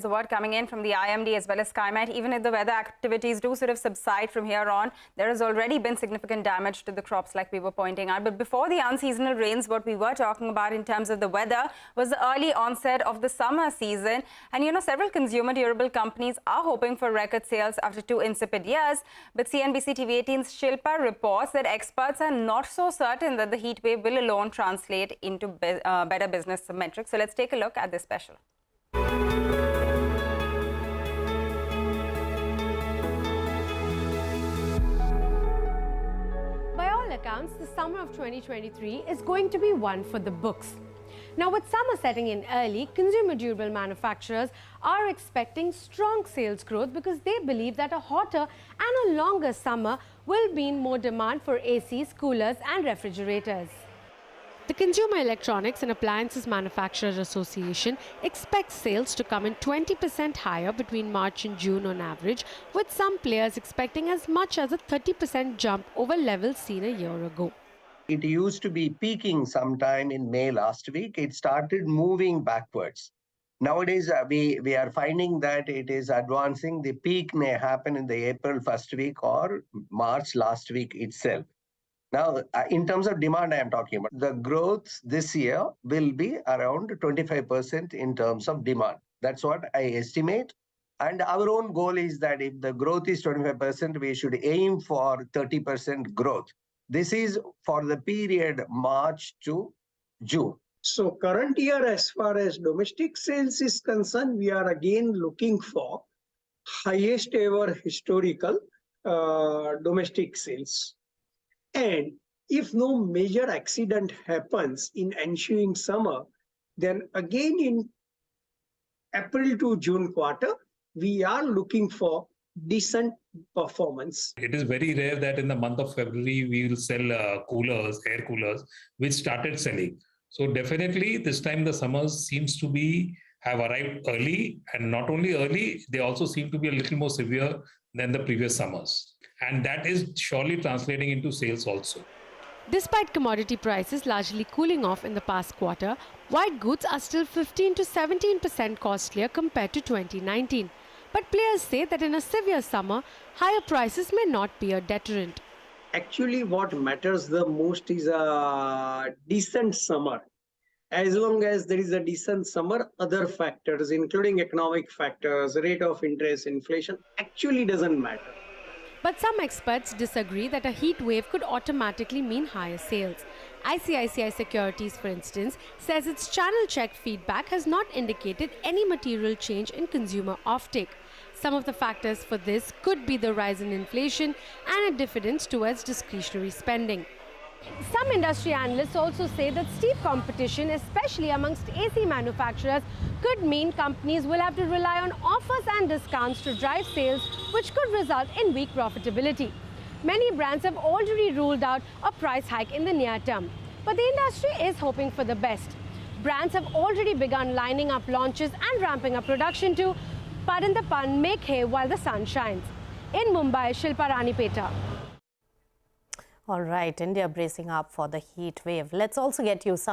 The word coming in from the IMD as well as SkyMet, even if the weather activities do sort of subside from here on, there has already been significant damage to the crops like we were pointing out. But before the unseasonal rains, what we were talking about in terms of the weather was the early onset of the summer season. And, you know, several consumer durable companies are hoping for record sales after 2 insipid years. But CNBC-TV18's Shilpa reports that experts are not so certain that the heat wave will alone translate into better business metrics. So let's take a look at this special. Accounts, the summer of 2023 is going to be one for the books. Now, with summer setting in early, consumer durable manufacturers are expecting strong sales growth because they believe that a hotter and a longer summer will mean more demand for ACs, coolers and refrigerators. The Consumer Electronics and Appliances Manufacturers Association expects sales to come in 20% higher between March and June on average, with some players expecting as much as a 30% jump over levels seen a year ago. It used to be peaking sometime in May last week. It started moving backwards. Nowadays, we are finding that it is advancing. The peak may happen in the April first week or March last week itself. Now, in terms of demand, I am talking about the growth this year will be around 25% in terms of demand. That's what I estimate. And our own goal is that if the growth is 25%, we should aim for 30% growth. This is for the period March to June. So current year, as far as domestic sales is concerned, we are again looking for highest ever historical domestic sales. And if no major accident happens in ensuing summer, then again in April to June quarter, we are looking for decent performance. It is very rare that in the month of February, we will sell coolers, air coolers, which started selling. So definitely this time the summers seems to have arrived early, and not only early, they also seem to be a little more severe than the previous summers. And that is surely translating into sales also. Despite commodity prices largely cooling off in the past quarter, white goods are still 15 to 17% costlier compared to 2019. But players say that in a severe summer, higher prices may not be a deterrent. Actually, what matters the most is a decent summer. As long as there is a decent summer, other factors, including economic factors, rate of interest, inflation, actually doesn't matter. But some experts disagree that a heat wave could automatically mean higher sales. ICICI Securities, for instance, says its channel check feedback has not indicated any material change in consumer offtake. Some of the factors for this could be the rise in inflation and a diffidence towards discretionary spending. Some industry analysts also say that steep competition, especially amongst AC manufacturers, could mean companies will have to rely on offers and discounts to drive sales, which could result in weak profitability. Many brands have already ruled out a price hike in the near term, but the industry is hoping for the best. Brands have already begun lining up launches and ramping up production to, pardon the pun, make hay while the sun shines. In Mumbai, Shilpa Ranipeta. All right, India bracing up for the heat wave. Let's also get you some